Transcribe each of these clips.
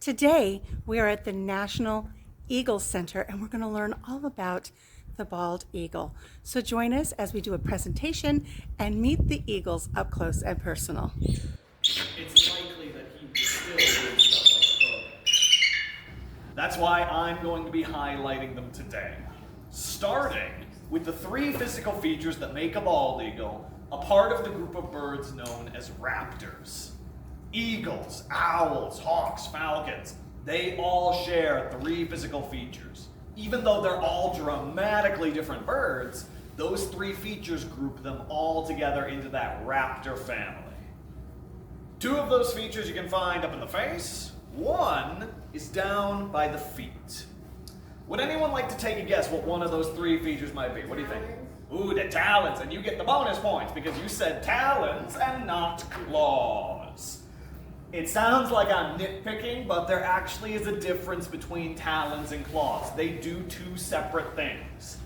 Today, we are at the National Eagle Center and we're going to learn all about the bald eagle. So join us as we do a presentation and meet the eagles up close and personal. It's likely that he was still doing stuff like clothing. That's why I'm going to be highlighting them today. Starting with the three physical features that make a bald eagle a part of the group of birds known as raptors. Eagles, owls, hawks, falcons, they all share three physical features. Even though they're all dramatically different birds, those three features group them all together into that raptor family. Two of those features you can find up in the face. One is down by the feet. Would anyone like to take a guess what one of those three features might be? What do you think? Ooh, the talons, and you get the bonus points because you said talons and not claws. It sounds like I'm nitpicking, but there actually is a difference between talons and claws. They do two separate things.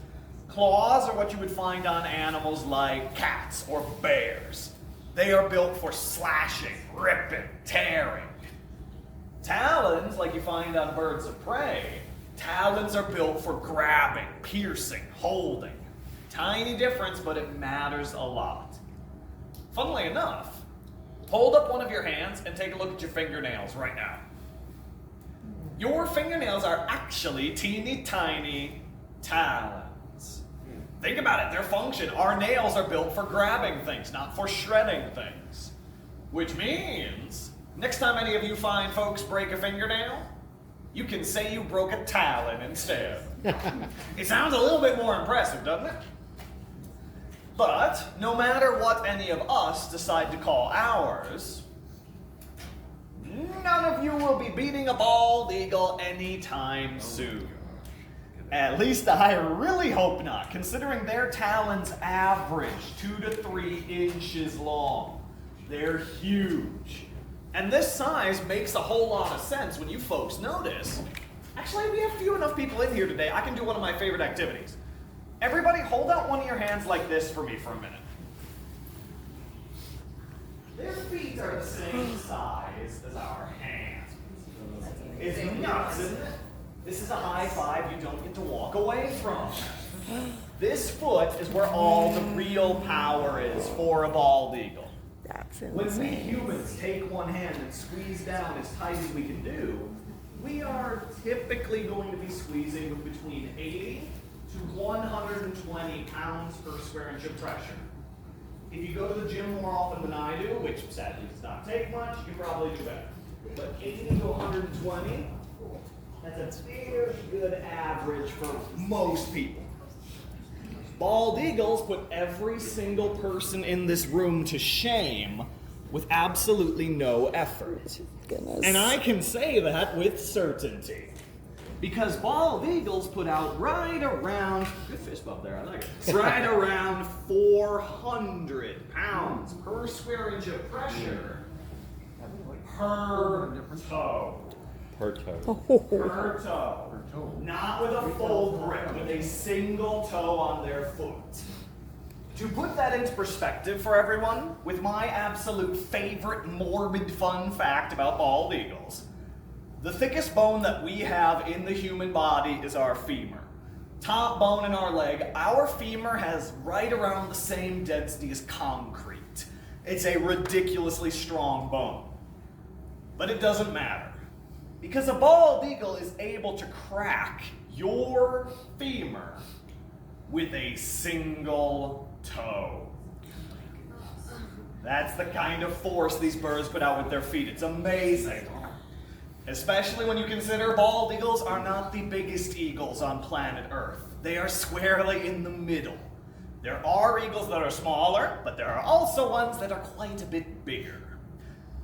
Claws are what you would find on animals like cats or bears. They are built for slashing, ripping, tearing. Talons, like you find on birds of prey, talons are built for grabbing, piercing, holding. Tiny difference, but it matters a lot. Funnily enough, hold up one of your hands and take a look at your fingernails right now. Your fingernails are actually teeny tiny talons. Think about it, their function. Our nails are built for grabbing things, not for shredding things. Which means, next time any of you find folks break a fingernail, you can say you broke a talon instead. It sounds a little bit more impressive, doesn't it? But no matter what any of us decide to call ours, none of you will be beating a bald eagle anytime soon. At least I really hope not, considering their talons average 2 to 3 inches long. They're huge. And this size makes a whole lot of sense when you folks notice. Actually, we have few enough people in here today, I can do one of my favorite activities. Everybody hold out one of your hands like this for me for a minute. Their feet are the same size as our hands. It's nuts, isn't it? This is a high five you don't get to walk away from. This foot is where all the real power is for a bald eagle. That's When we insane. humans take one hand and squeeze down as tight as we can do, we are typically going to be squeezing with between 80 to 120 pounds per square inch of pressure. If you go to the gym more often than I do, which sadly does not take much, you probably do better. But 80 to 120, that's a very good average for most people. Bald eagles put every single person in this room to shame with absolutely no effort. Goodness. And I can say that with certainty. Because bald eagles put out right around, good fist bump there, I like it, right around 400 pounds per square inch of pressure per toe. Per toe. Per toe. Not with a full grip, with a single toe on their foot. To put that into perspective for everyone, with my absolute favorite morbid fun fact about bald eagles, the thickest bone that we have in the human body is our femur. Top bone in our leg, our femur has right around the same density as concrete. It's a ridiculously strong bone. But it doesn't matter. Because a bald eagle is able to crack your femur with a single toe. That's the kind of force these birds put out with their feet. It's amazing. Especially when you consider bald eagles are not the biggest eagles on planet Earth. They are squarely in the middle. There are eagles that are smaller, but there are also ones that are quite a bit bigger.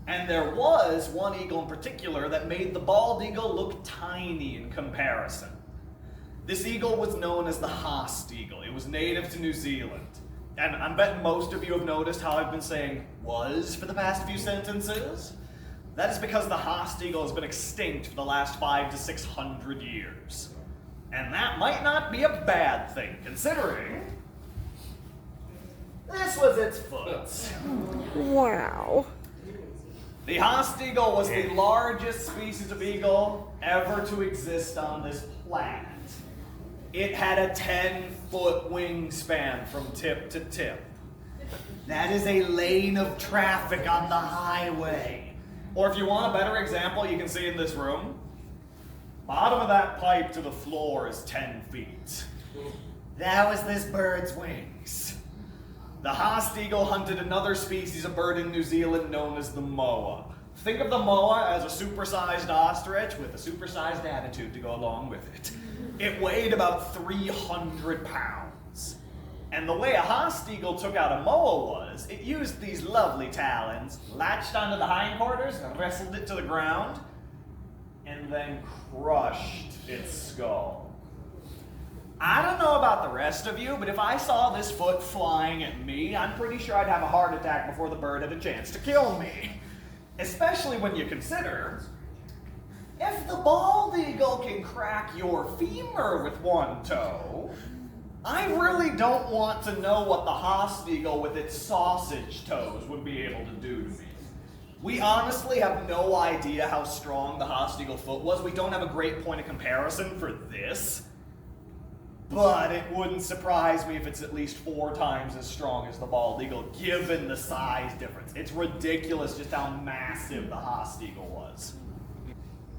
And there was one eagle in particular that made the bald eagle look tiny in comparison. This eagle was known as the Haast eagle. It was native to New Zealand. And I'm betting most of you have noticed how I've been saying was for the past few sentences. That is because the Haast eagle has been extinct for the last 500 to 600 years. And that might not be a bad thing, considering this was its foot. Wow. The Haast eagle was the largest species of eagle ever to exist on this planet. It had a 10-foot wingspan from tip to tip. That is a lane of traffic on the highway. Or if you want a better example, you can see in this room. Bottom of that pipe to the floor is 10 feet. That was this bird's wings. The Haast eagle hunted another species of bird in New Zealand known as the moa. Think of the moa as a supersized ostrich with a supersized attitude to go along with it. It weighed about 300 pounds. And the way a Haast eagle took out a moa was, it used these lovely talons, latched onto the hindquarters, and wrestled it to the ground, and then crushed its skull. I don't know about the rest of you, but if I saw this foot flying at me, I'm pretty sure I'd have a heart attack before the bird had a chance to kill me. Especially when you consider, if the bald eagle can crack your femur with one toe, I really don't want to know what the Haast eagle with its sausage toes would be able to do to me. We honestly have no idea how strong the Haast eagle foot was. We don't have a great point of comparison for this. But it wouldn't surprise me if it's at least 4 times as strong as the bald eagle, given the size difference. It's ridiculous just how massive the Haast eagle was.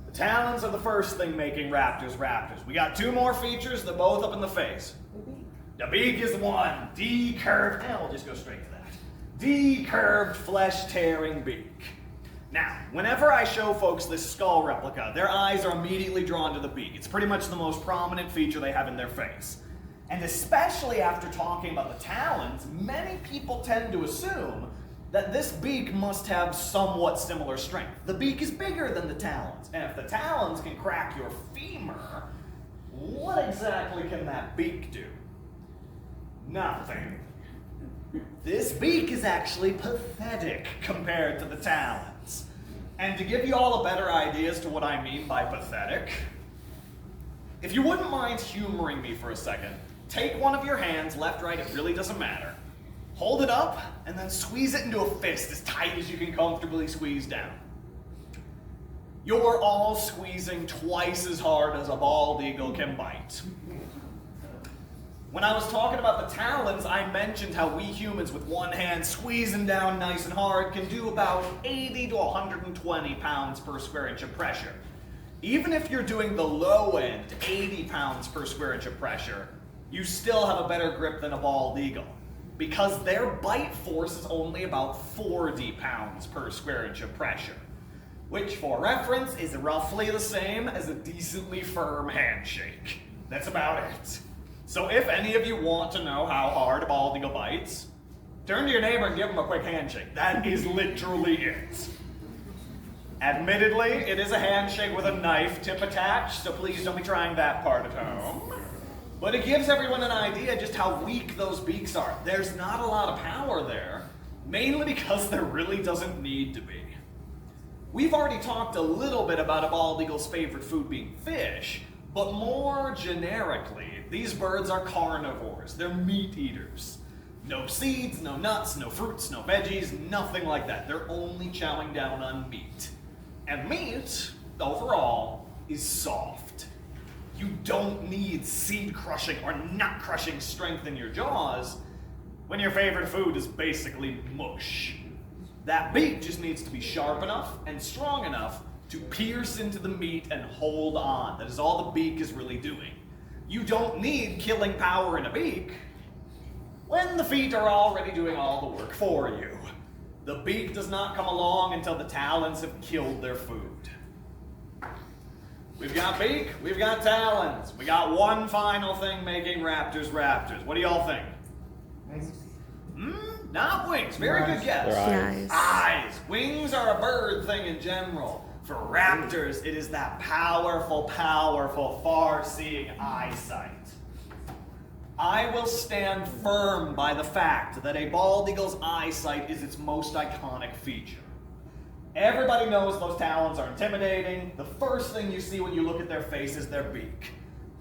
The talons are the first thing making raptors raptors. We got 2 more features, they're both up in the face. The beak is one, decurved, and we'll just go straight to that. Decurved, flesh-tearing beak. Now, whenever I show folks this skull replica, their eyes are immediately drawn to the beak. It's pretty much the most prominent feature they have in their face. And especially after talking about the talons, many people tend to assume that this beak must have somewhat similar strength. The beak is bigger than the talons, and if the talons can crack your femur, what exactly can that beak do? Nothing. This beak is actually pathetic compared to the talons. And to give you all a better idea as to what I mean by pathetic, if you wouldn't mind humoring me for a second, take one of your hands, left, right, it really doesn't matter. Hold it up, and then squeeze it into a fist as tight as you can comfortably squeeze down. You're all squeezing twice as hard as a bald eagle can bite. When I was talking about the talons, I mentioned how we humans with one hand squeezing down nice and hard can do about 80 to 120 pounds per square inch of pressure. Even if you're doing the low end, 80 pounds per square inch of pressure, you still have a better grip than a bald eagle, because their bite force is only about 40 pounds per square inch of pressure, which for reference is roughly the same as a decently firm handshake. That's about it. So if any of you want to know how hard a bald eagle bites, turn to your neighbor and give him a quick handshake. That is literally it. Admittedly, it is a handshake with a knife tip attached, so please don't be trying that part at home. But it gives everyone an idea just how weak those beaks are. There's not a lot of power there, mainly because there really doesn't need to be. We've already talked a little bit about a bald eagle's favorite food being fish, but more generically, these birds are carnivores. They're meat eaters. No seeds, no nuts, no fruits, no veggies, nothing like that. They're only chowing down on meat. And meat, overall, is soft. You don't need seed-crushing or nut-crushing strength in your jaws when your favorite food is basically mush. That beak just needs to be sharp enough and strong enough to pierce into the meat and hold on. That is all the beak is really doing. You don't need killing power in a beak when the feet are already doing all the work for you. The beak does not come along until the talons have killed their food. We've got beak, we've got talons. We got one final thing making raptors raptors. What do y'all think? Not wings. Very good guess. Eyes. Eyes. Wings are a bird thing in general. For raptors, it is that powerful, powerful, far-seeing eyesight. I will stand firm by the fact that a bald eagle's eyesight is its most iconic feature. Everybody knows those talons are intimidating. The first thing you see when you look at their face is their beak.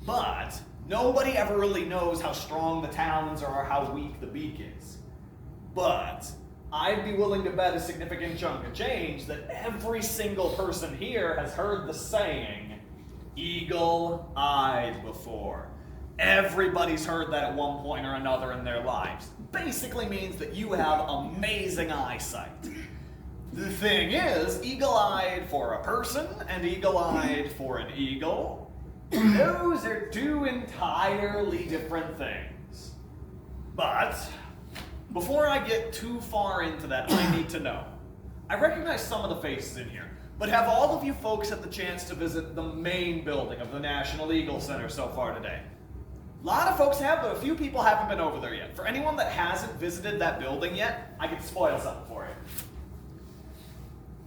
But nobody ever really knows how strong the talons are or how weak the beak is. But I'd be willing to bet a significant chunk of change that every single person here has heard the saying, eagle-eyed before. Everybody's heard that at one point or another in their lives. Basically means that you have amazing eyesight. The thing is, eagle-eyed for a person and eagle-eyed for an eagle, those are two entirely different things. But before I get too far into that, I need to know. I recognize some of the faces in here, but have all of you folks had the chance to visit the main building of the National Eagle Center so far today? A lot of folks have, but a few people haven't been over there yet. For anyone that hasn't visited that building yet, I can spoil something for you.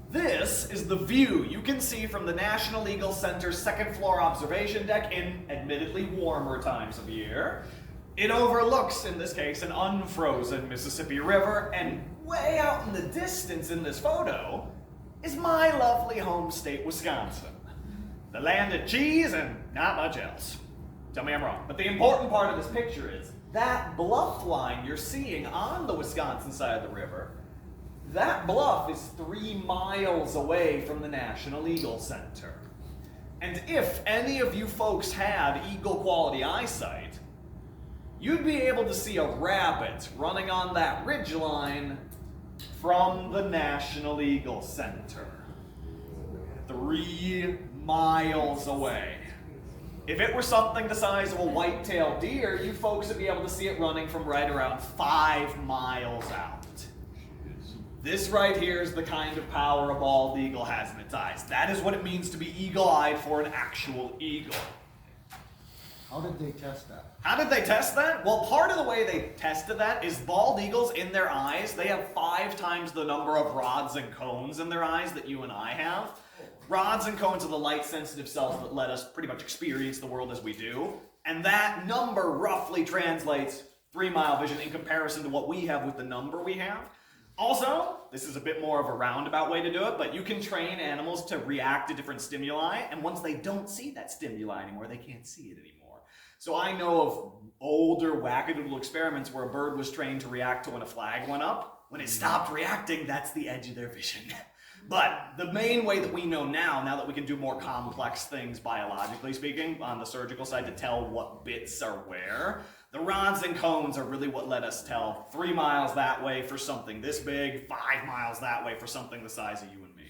This is the view you can see from the National Eagle Center's second floor observation deck in admittedly warmer times of year. It overlooks, in this case, an unfrozen Mississippi River, and way out in the distance in this photo is my lovely home state, Wisconsin. The land of cheese and not much else. Tell me I'm wrong. But the important part of this picture is that bluff line you're seeing on the Wisconsin side of the river, that bluff is 3 miles away from the National Eagle Center. And if any of you folks had eagle quality eyesight, you'd be able to see a rabbit running on that ridge line from the National Eagle Center. 3 miles away. If it were something the size of a white-tailed deer, you folks would be able to see it running from right around 5 miles out. This right here is the kind of power a bald eagle has in its eyes. That is what it means to be eagle-eyed for an actual eagle. How did they test that? How did they test that? Well, part of the way they tested that is bald eagles in their eyes, they have 5 times the number of rods and cones in their eyes that you and I have. Rods and cones are the light-sensitive cells that let us pretty much experience the world as we do. And that number roughly translates 3-mile vision in comparison to what we have with the number we have. Also, this is a bit more of a roundabout way to do it, but you can train animals to react to different stimuli, and once they don't see that stimuli anymore, they can't see it anymore. So I know of older wackadoodle experiments where a bird was trained to react to when a flag went up. When it stopped reacting, that's the edge of their vision. But the main way that we know now that we can do more complex things biologically speaking on the surgical side to tell what bits are where, the rods and cones are really what let us tell 3 miles that way for something this big, 5 miles that way for something the size of you and me.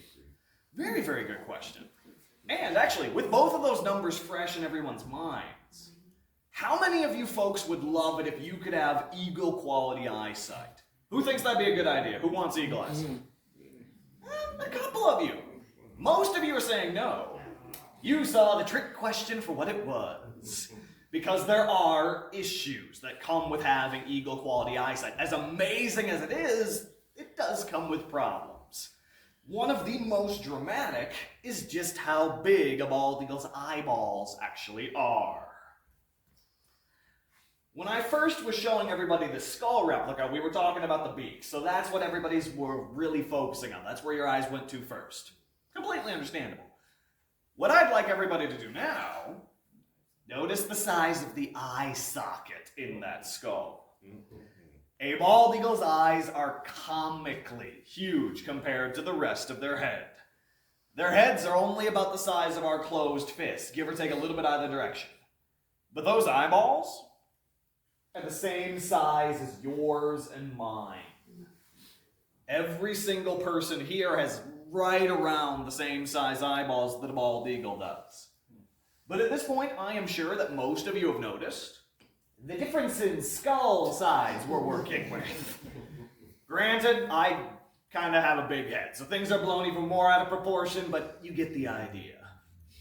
Very, very good question. And actually, with both of those numbers fresh in everyone's minds, how many of you folks would love it if you could have eagle quality eyesight? Who thinks that'd be a good idea? Who wants eagle eyesight? A couple of you. Most of you are saying no. You saw the trick question for what it was. Because there are issues that come with having eagle quality eyesight. As amazing as it does come with problems. One of the most dramatic is just how big a bald eagle's eyeballs actually are. When I first was showing everybody the skull replica, we were talking about the beak. So that's what everybody's were really focusing on. That's where your eyes went to first. Completely understandable. What I'd like everybody to do now, notice the size of the eye socket in that skull. A bald eagle's eyes are comically huge compared to the rest of their head. Their heads are only about the size of our closed fist, give or take a little bit either direction. But those eyeballs are the same size as yours and mine. Every single person here has right around the same size eyeballs that a bald eagle does. But at this point, I am sure that most of you have noticed the difference in skull size we're working with. Granted, I kind of have a big head, so things are blown even more out of proportion, but you get the idea.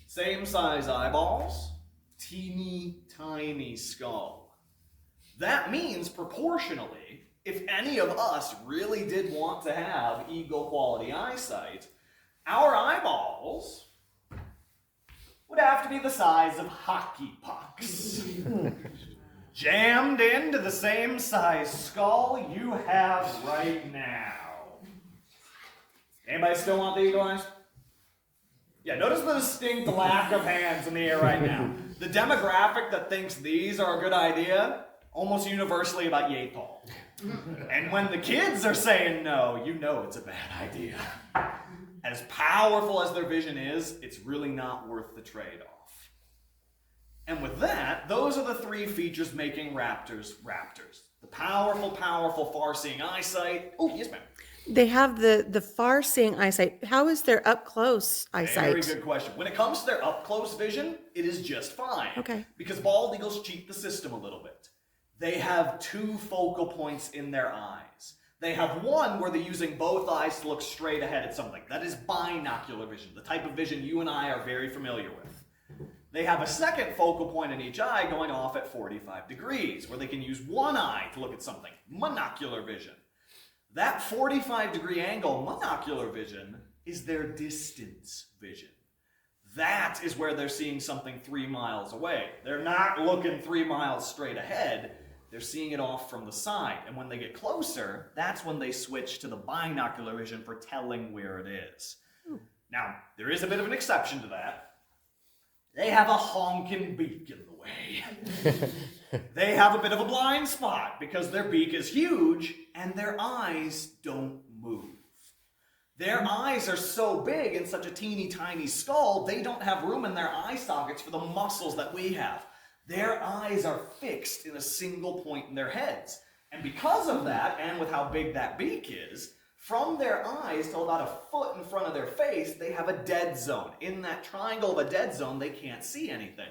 Same size eyeballs, teeny tiny skull. That means proportionally, if any of us really did want to have eagle quality eyesight, our eyeballs would have to be the size of hockey pucks. Jammed into the same size skull you have right now. Anybody still want the eagle eyes? Yeah, notice the distinct lack of hands in the air right now. The demographic that thinks these are a good idea, almost universally about yay tall. And when the kids are saying no, you know it's a bad idea. As powerful as their vision is, it's really not worth the trade-off. And with that, those are the three features making raptors raptors. The powerful, powerful far-seeing eyesight. Oh, yes, ma'am. They have the far-seeing eyesight. How is their up-close eyesight? Very good question. When it comes to their up-close vision, it is just fine. Okay. Because bald eagles cheat the system a little bit. They have two focal points in their eyes. They have one where they're using both eyes to look straight ahead at something. That is binocular vision, the type of vision you and I are very familiar with. They have a second focal point in each eye going off at 45 degrees, where they can use one eye to look at something, monocular vision. That 45-degree angle, monocular vision, is their distance vision. That is where they're seeing something 3 miles away. They're not looking 3 miles straight ahead. They're seeing it off from the side. And when they get closer, that's when they switch to the binocular vision for telling where it is. Now, there is a bit of an exception to that. They have a honking beak in the way. They have a bit of a blind spot because their beak is huge and their eyes don't move. Their eyes are so big in such a teeny tiny skull, they don't have room in their eye sockets for the muscles that we have. Their eyes are fixed in a single point in their heads. And because of that, and with how big that beak is, from their eyes till about a foot in front of their face, they have a dead zone. In that triangle of a dead zone, they can't see anything.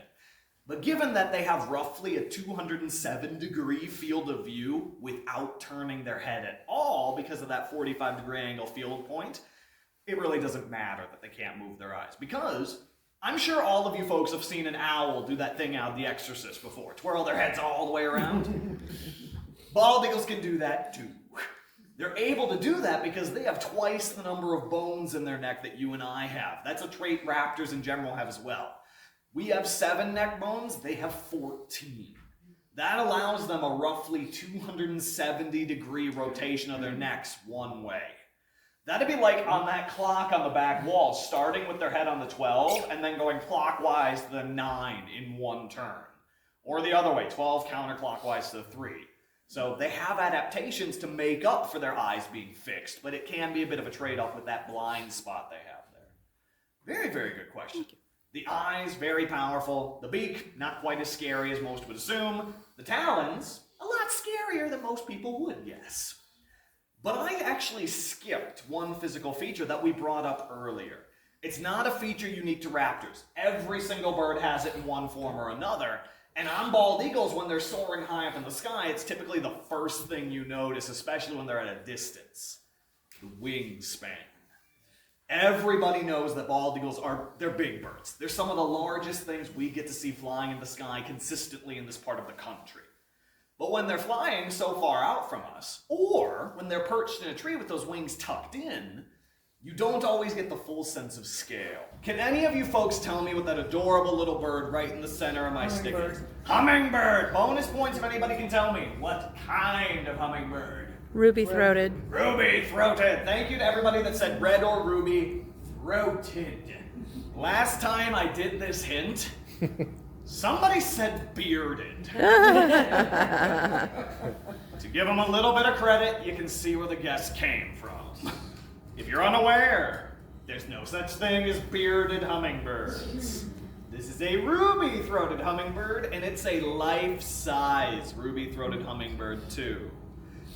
But given that they have roughly a 207-degree field of view without turning their head at all because of that 45-degree angle field point, it really doesn't matter that they can't move their eyes. Because I'm sure all of you folks have seen an owl do that thing out of The Exorcist before, twirl their heads all the way around. Bald eagles can do that too. They're able to do that because they have twice the number of bones in their neck that you and I have. That's a trait raptors in general have as well. We have 7 neck bones, they have 14. That allows them a roughly 270-degree rotation of their necks one way. That'd be like on that clock on the back wall, starting with their head on the 12 and then going clockwise to the 9 in one turn. Or the other way, 12 counterclockwise to the 3. So they have adaptations to make up for their eyes being fixed, but it can be a bit of a trade-off with that blind spot they have there. Very, very good question. The eyes, very powerful. The beak, not quite as scary as most would assume. The talons, a lot scarier than most people would guess. But I actually skipped one physical feature that we brought up earlier. It's not a feature unique to raptors. Every single bird has it in one form or another. And on bald eagles, when they're soaring high up in the sky, it's typically the first thing you notice, especially when they're at a distance. The wingspan. Everybody knows that bald eagles they're big birds. They're some of the largest things we get to see flying in the sky consistently in this part of the country. But when they're flying so far out from us, or when they're perched in a tree with those wings tucked in, you don't always get the full sense of scale. Can any of you folks tell me what that adorable little bird right in the center of my stick is? Hummingbird! Bonus points if anybody can tell me. What kind of hummingbird? Ruby-throated. Ruby-throated. Thank you to everybody that said red or ruby-throated. Last time I did this hint, somebody said bearded. To give them a little bit of credit, you can see where the guess came from. If you're unaware, there's no such thing as bearded hummingbirds. This is a ruby-throated hummingbird, and it's a life-size ruby-throated hummingbird too.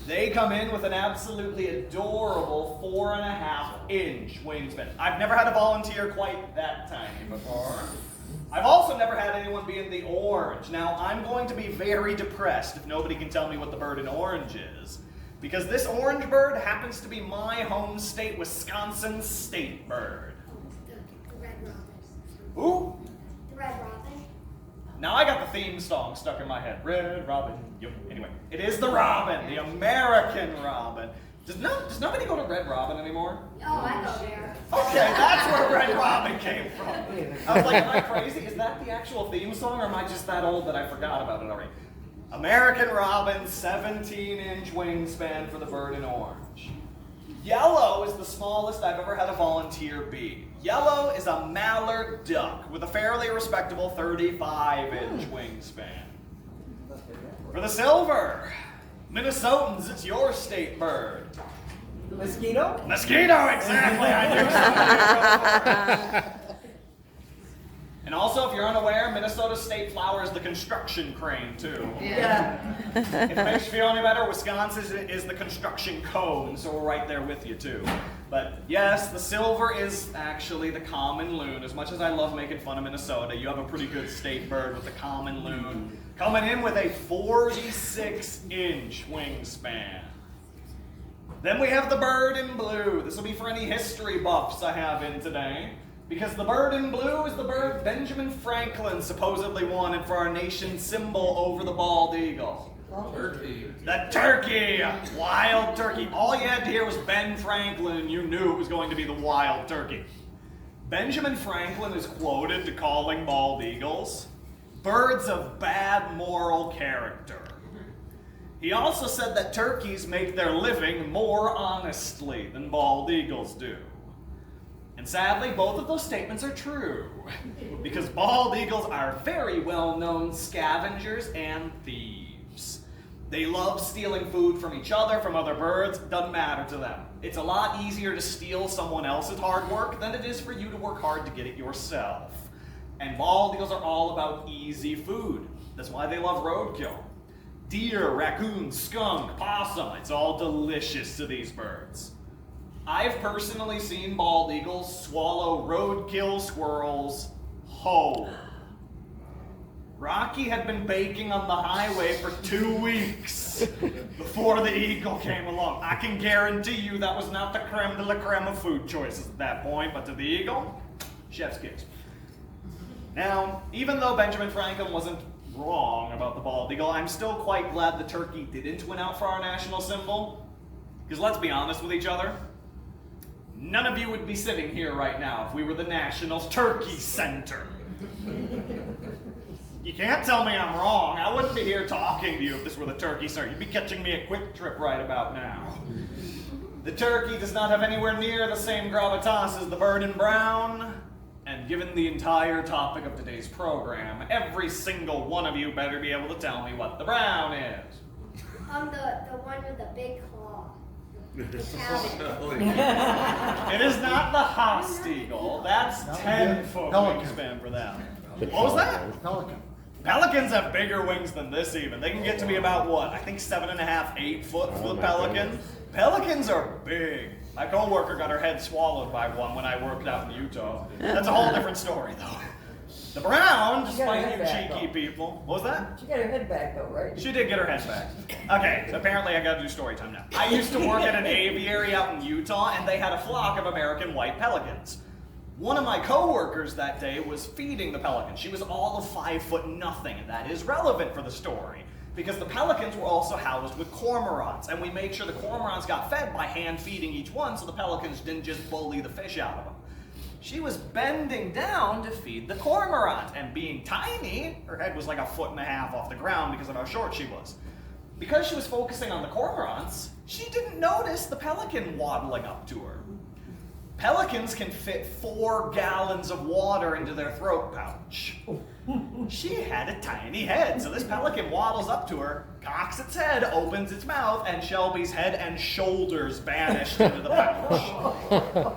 They come in with an absolutely adorable 4.5-inch wingspan. I've never had a volunteer quite that tiny before. I've also never had anyone be in the orange. Now, I'm going to be very depressed if nobody can tell me what the bird in orange is, because this orange bird happens to be my home state, Wisconsin's state bird. The red robin. Who? The red robin. Now I got the theme song stuck in my head. Red robin. Yep. Anyway, it is the robin, the American robin. Does nobody go to Red Robin anymore? Oh, I go there. Okay, that's where Red Robin came from. I was like, am I crazy? Is that the actual theme song, or am I just that old that I forgot about it already? American robin, 17-inch wingspan for the bird in orange. Yellow is the smallest I've ever had a volunteer be. Yellow is a mallard duck with a fairly respectable 35-inch wingspan. For the silver, Minnesotans, it's your state bird. Mosquito? Mosquito, exactly. I knew so. And also, if you're unaware, Minnesota's state flower is the construction crane, too. Yeah. If it makes you feel any better, Wisconsin is the construction cone, so we're right there with you, too. But yes, the silver is actually the common loon. As much as I love making fun of Minnesota, you have a pretty good state bird with the common loon, coming in with a 46-inch wingspan. Then we have the bird in blue. This will be for any history buffs I have in today. Because the bird in blue is the bird Benjamin Franklin supposedly wanted for our nation's symbol over the bald eagle. Turkey. The turkey! Wild turkey. All you had to hear was Ben Franklin and you knew it was going to be the wild turkey. Benjamin Franklin is quoted to calling bald eagles birds of bad moral character. He also said that turkeys make their living more honestly than bald eagles do. And sadly, both of those statements are true, because bald eagles are very well-known scavengers and thieves. They love stealing food from each other, from other birds, doesn't matter to them. It's a lot easier to steal someone else's hard work than it is for you to work hard to get it yourself. And bald eagles are all about easy food. That's why they love roadkill. Deer, raccoon, skunk, possum, it's all delicious to these birds. I've personally seen bald eagles swallow roadkill squirrels whole. Rocky had been baking on the highway for 2 weeks before the eagle came along. I can guarantee you that was not the creme de la creme of food choices at that point, but to the eagle, chef's kiss. Now, even though Benjamin Franklin wasn't wrong about the bald eagle, I'm still quite glad the turkey didn't win out for our national symbol. Because let's be honest with each other, none of you would be sitting here right now if we were the National Turkey Center. You can't tell me I'm wrong. I wouldn't be here talking to you if this were the Turkey Center. You'd be catching me a quick trip right about now. The turkey does not have anywhere near the same gravitas as the bird in brown. And given the entire topic of today's program, every single one of you better be able to tell me what the brown is. The one with the big claw. The cabin. It is not the Haast eagle. That's 10-foot Pelican. wingspan for them. What was that? Pelican. Pelicans have bigger wings than this even. They can get to be about what? I think 7.5, 8 foot for the pelican. Pelicans are big. My coworker got her head swallowed by one when I worked out in Utah. That's a whole different story though. The brown, despite you cheeky people. What was that? She got her head back though, right? She did get her head back. Okay, apparently I gotta do story time now. I used to work at an aviary out in Utah, and they had a flock of American white pelicans. One of my coworkers that day was feeding the pelicans. She was all of 5 foot nothing, and that is relevant for the story, because the pelicans were also housed with cormorants, and we made sure the cormorants got fed by hand feeding each one so the pelicans didn't just bully the fish out of them. She was bending down to feed the cormorant, and being tiny, her head was like 1.5 feet off the ground because of how short she was. Because she was focusing on the cormorants, she didn't notice the pelican waddling up to her. Pelicans can fit 4 gallons of water into their throat pouch. She had a tiny head, so this pelican waddles up to her, cocks its head, opens its mouth, and Shelby's head and shoulders vanished into the pouch.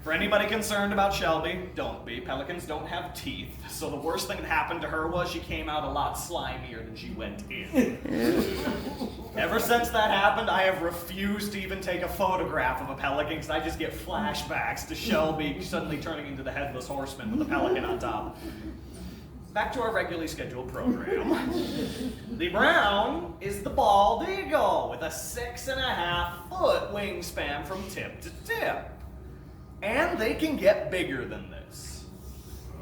For anybody concerned about Shelby, don't be. Pelicans don't have teeth, so the worst thing that happened to her was she came out a lot slimier than she went in. Ever since that happened, I have refused to even take a photograph of a pelican because I just get flashbacks to Shelby suddenly turning into the headless horseman with a pelican on top. Back to our regularly scheduled program. The brown is the bald eagle with a 6.5 foot wingspan from tip to tip. And they can get bigger than this.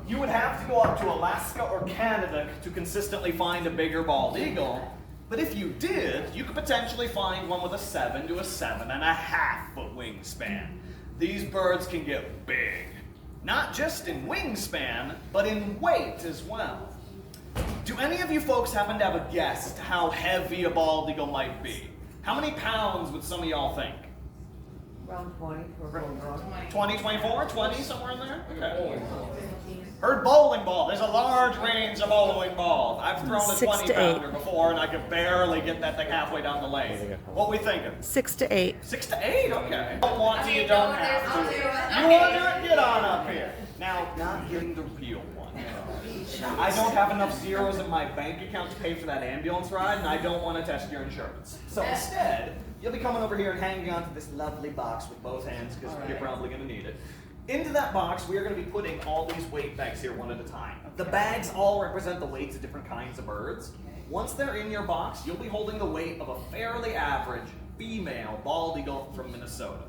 You would have to go up to Alaska or Canada to consistently find a bigger bald eagle, but if you did, you could potentially find one with a 7 to a 7.5 foot wingspan. These birds can get big, not just in wingspan, but in weight as well. Do any of you folks happen to have a guess as to how heavy a bald eagle might be? How many pounds would some of y'all think? Around 20 or 20, 24, 20, somewhere in there? Okay. Heard bowling ball. There's a large range of bowling balls. I've thrown a 6 to 20-pounder before, and I could barely get that thing halfway down the lane. What we thinking? 6 to 8. 6 to 8? Okay. Don't want to, you don't have to. You want to do it? Get on up here. Now, not getting the real one. I don't have enough zeros in my bank account to pay for that ambulance ride, and I don't want to test your insurance. So instead, you'll be coming over here and hanging onto this lovely box with both hands, because you're probably going to need it. Into that box, we are going to be putting all these weight bags here one at a time. The bags all represent the weights of different kinds of birds. Once they're in your box, you'll be holding the weight of a fairly average female bald eagle from Minnesota.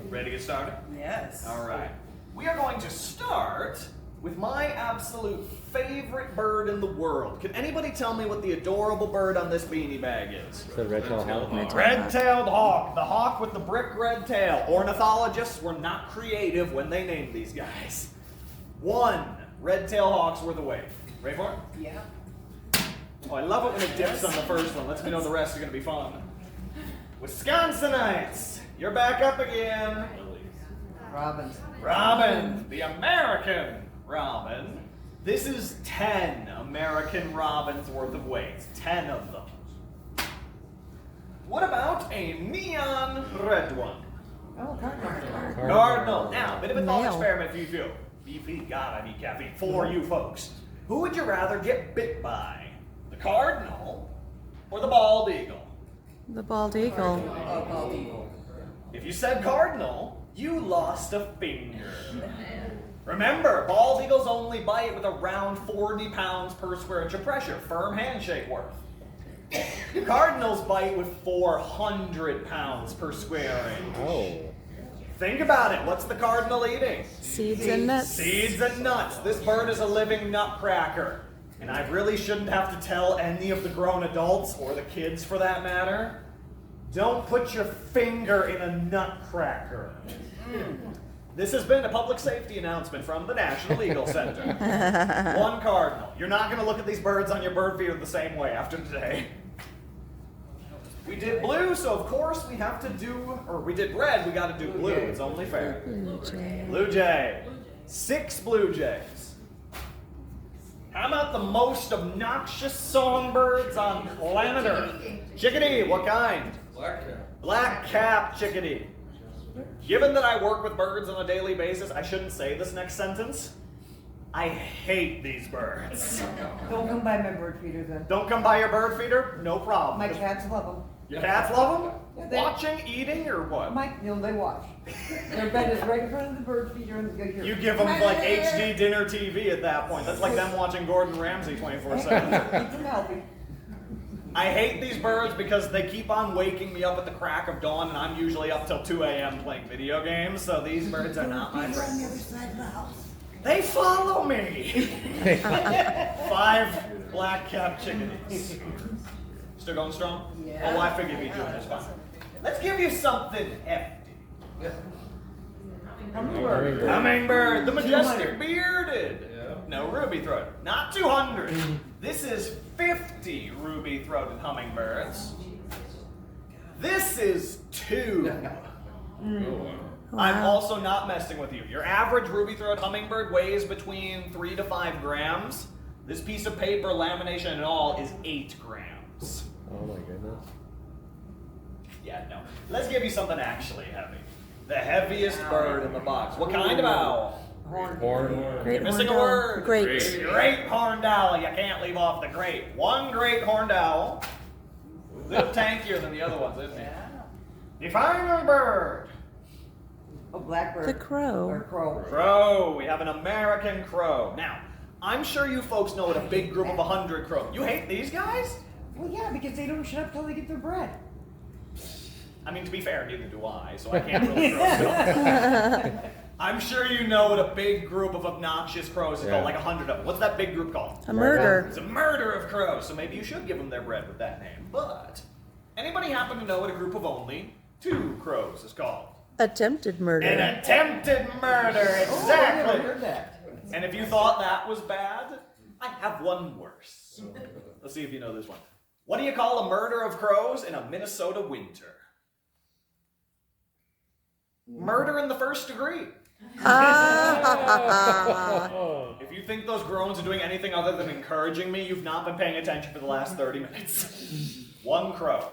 Ready to get started? Yes. All right. We are going to start with my absolute favorite bird in the world. Can anybody tell me what the adorable bird on this beanie bag is? The red-tailed hawk. Red-tailed hawk. The hawk with the brick red tail. Ornithologists were not creative when they named these guys. 1 red-tailed hawk's worth of weight. Ready for it? Yeah. Oh, I love it when it dips on the first one. Lets me know the rest are going to be fun. Wisconsinites, you're back up again. Robin. Robin, the American robin. This is 10 American robins worth of weight. 10 of them. What about a neon red one? Oh, Cardinal. Cardinal. Now, a bit of a thought Male. experiment for you two. God, I need caffeine. For you folks. Who would you rather get bit by? The cardinal or the bald eagle? The bald eagle. Oh, bald eagle. If you said cardinal, you lost a finger. Remember, bald eagles only bite with around 40 pounds per square inch of pressure. Firm handshake worth. Cardinals bite with 400 pounds per square inch. Oh. Think about it. What's the cardinal eating? Seeds and nuts. Seeds and nuts. This bird is a living nutcracker. And I really shouldn't have to tell any of the grown adults, or the kids for that matter, don't put your finger in a nutcracker. This has been a public safety announcement from the National Eagle Center. 1 cardinal. You're not going to look at these birds on your bird feeder the same way after today. We did blue, so of course we have to do, or we did red, we got to do blue. It's only fair. Blue jay. Blue jay. 6 blue jays. How about the most obnoxious songbirds on planet Earth? Chickadee, what kind? Black cap chickadee. Given that I work with birds on a daily basis, I shouldn't say this next sentence. I hate these birds. Don't come by my bird feeder then. Don't come by your bird feeder? No problem. My cats love them. Your cats love them? Yeah, they- Watching, eating, or what? They watch. Their bed is right in front of the bird feeder and they go here. You give them like HD dinner TV at that point. That's like them watching Gordon Ramsay 24/7. Keep them healthy. I hate these birds because they keep on waking me up at the crack of dawn, and I'm usually up till 2 a.m. playing video games, so these birds are not my friends. They follow me! 5 black-capped chickadees. Still going strong? Yeah. Oh, I figured you'd be doing this fine. Let's give you something hefty. Hummingbird. Hummingbird, the majestic 200. bearded. No, ruby-throated. Not 200. This is 50 ruby-throated hummingbirds. This is 2. I'm also not messing with you. Your average ruby-throated hummingbird weighs between 3 to 5 grams. This piece of paper, lamination and all, is 8 grams. Oh my goodness. Yeah, no. Let's give you something actually heavy. The heaviest bird in the box. What kind of owl? Horn. Great Missing a horned owl. word. Great. Great horned owl. You can't leave off the great. 1 great horned owl. A little tankier than the other ones, isn't he? Define a bird. Oh, blackbird. The crow. Or crow. Crow. We have an American crow. Now, I'm sure you folks know what a big group of 100 crows. You hate these guys? Well, yeah, because they don't shut up till they get their bread. I mean, to be fair, neither do I, so I can't really throw it. I'm sure you know what a big group of obnoxious crows is called, like 100 of them. What's that big group called? A murder. It's a murder of crows, so maybe you should give them their bread with that name. But, anybody happen to know what a group of only 2 crows is called? Attempted murder. An attempted murder, Oh, I never exactly. heard that. And if you thought that was bad, I have one worse. Let's see if you know this one. What do you call a murder of crows in a Minnesota winter? Murder in the first degree. If you think those groans are doing anything other than encouraging me, you've not been paying attention for the last 30 minutes. One crow.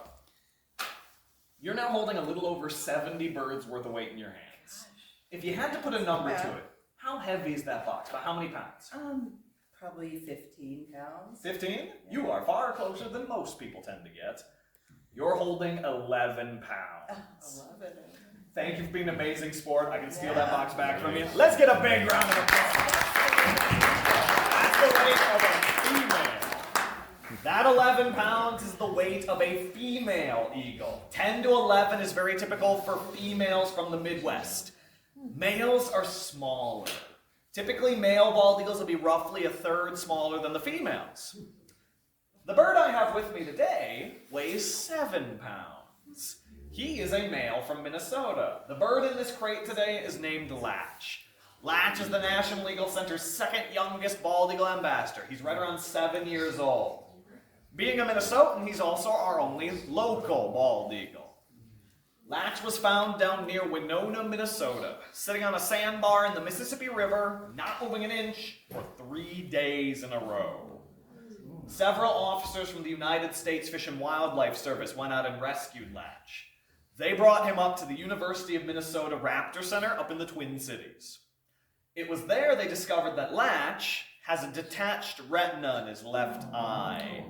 You're now holding a little over 70 birds worth of weight in your hands. If you had to put a number to it, how heavy is that box? About how many pounds? Probably 15 pounds. 15? You are far closer than most people tend to get. You're holding 11 pounds. 11. Thank you for being an amazing sport. I can steal that box back from you. Let's get a big round of applause. That's the weight of a female. That 11 pounds is the weight of a female eagle. 10 to 11 is very typical for females from the Midwest. Males are smaller. Typically, male bald eagles will be roughly a third smaller than the females. The bird I have with me today weighs 7 pounds. He is a male from Minnesota. The bird in this crate today is named Latsch. Latsch is the National Eagle Center's second youngest bald eagle ambassador. He's right around 7 years old. Being a Minnesotan, he's also our only local bald eagle. Latsch was found down near Winona, Minnesota, sitting on a sandbar in the Mississippi River, not moving an inch, for 3 days in a row. Several officers from the United States Fish and Wildlife Service went out and rescued Latsch. They brought him up to the University of Minnesota Raptor Center up in the Twin Cities. It was there they discovered that Latsch has a detached retina in his left eye.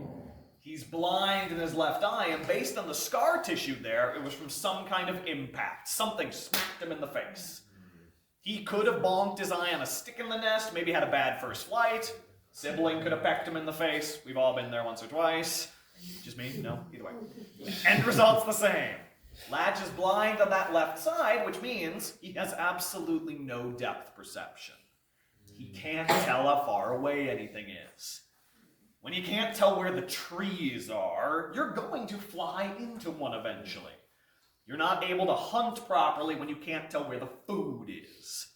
He's blind in his left eye, and based on the scar tissue there, it was from some kind of impact. Something smacked him in the face. He could have bonked his eye on a stick in the nest, maybe had a bad first flight. Sibling could have pecked him in the face. We've all been there once or twice. Just me? No? Either way. End result's the same. Latsch is blind on that left side, which means he has absolutely no depth perception. He can't tell how far away anything is. When you can't tell where the trees are, you're going to fly into one eventually. You're not able to hunt properly when you can't tell where the food is.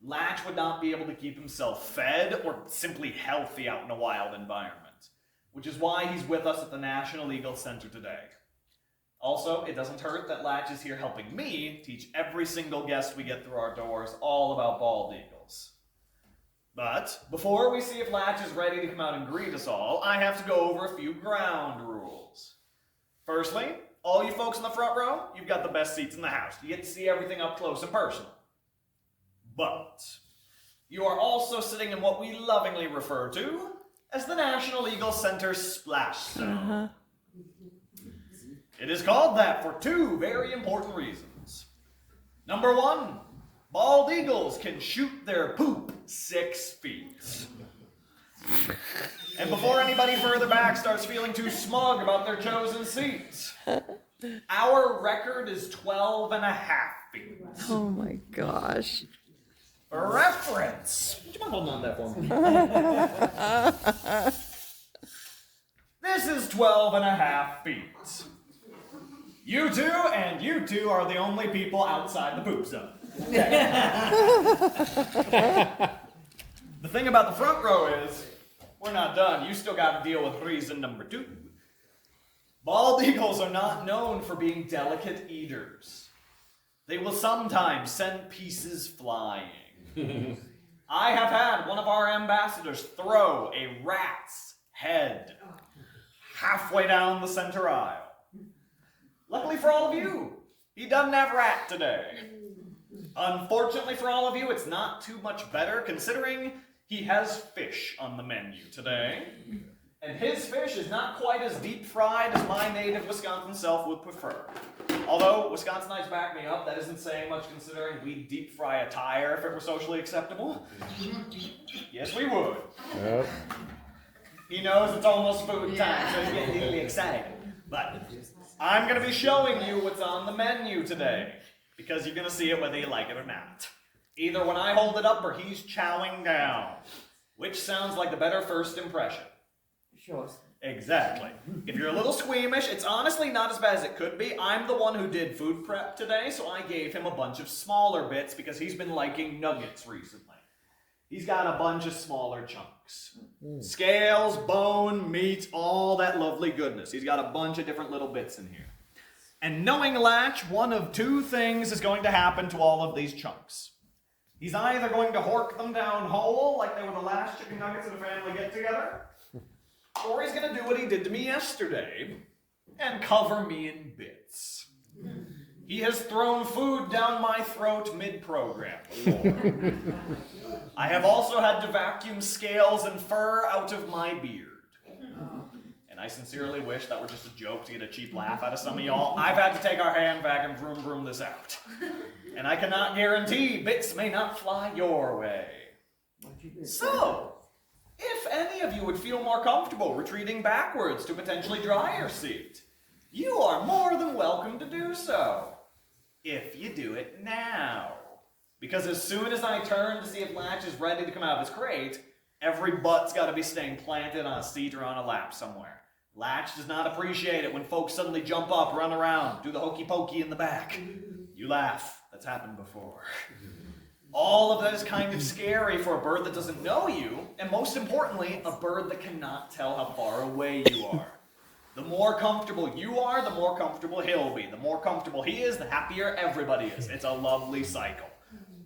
Latsch would not be able to keep himself fed or simply healthy out in a wild environment, which is why he's with us at the National Eagle Center today. Also, it doesn't hurt that Latsch is here helping me teach every single guest we get through our doors all about bald eagles. But before we see if Latsch is ready to come out and greet us all, I have to go over a few ground rules. Firstly, all you folks in the front row, you've got the best seats in the house. You get to see everything up close and personal. But you are also sitting in what we lovingly refer to as the National Eagle Center Splash Zone. It is called that for two very important reasons. Number one, bald eagles can shoot their poop 6 feet. And before anybody further back starts feeling too smug about their chosen seats, our record is 12.5 feet. Oh my gosh. For reference, would you mind holding on to that for me? This is 12.5 feet. You two and you two are the only people outside the poop zone. The thing about the front row is, we're not done. You still got to deal with reason number 2. Bald eagles are not known for being delicate eaters. They will sometimes send pieces flying. I have had one of our ambassadors throw a rat's head halfway down the center aisle. Luckily for all of you, he doesn't have rat today. Unfortunately for all of you, it's not too much better considering he has fish on the menu today. And his fish is not quite as deep fried as my native Wisconsin self would prefer. Although, Wisconsinites back me up, that isn't saying much considering we'd deep fry a tire if it were socially acceptable. Yes, we would. Yep. He knows it's almost food time, so he's getting really excited. But I'm going to be showing you what's on the menu today, because you're going to see it whether you like it or not. Either when I hold it up or he's chowing down. Which sounds like the better first impression? Sure. Exactly. If you're a little squeamish, it's honestly not as bad as it could be. I'm the one who did food prep today, so I gave him a bunch of smaller bits because he's been liking nuggets recently. He's got a bunch of smaller chunks. Scales, bone, meat, all that lovely goodness. He's got a bunch of different little bits in here. And knowing Latsch, one of two things is going to happen to all of these chunks. He's either going to hork them down whole, like they were the last chicken nuggets at a family get-together, or he's going to do what he did to me yesterday and cover me in bits. He has thrown food down my throat mid-program. I have also had to vacuum scales and fur out of my beard. And I sincerely wish that were just a joke to get a cheap laugh out of some of y'all. I've had to take our hand vac and vroom vroom this out. And I cannot guarantee bits may not fly your way. So, if any of you would feel more comfortable retreating backwards to potentially drier seat, you are more than welcome to do so. If you do it now. Because as soon as I turn to see if Latch is ready to come out of his crate, every butt's got to be staying planted on a seat or on a lap somewhere. Latch does not appreciate it when folks suddenly jump up, run around, do the hokey pokey in the back. You laugh. That's happened before. All of that is kind of scary for a bird that doesn't know you, and most importantly, a bird that cannot tell how far away you are. The more comfortable you are, the more comfortable he'll be. The more comfortable he is, the happier everybody is. It's a lovely cycle.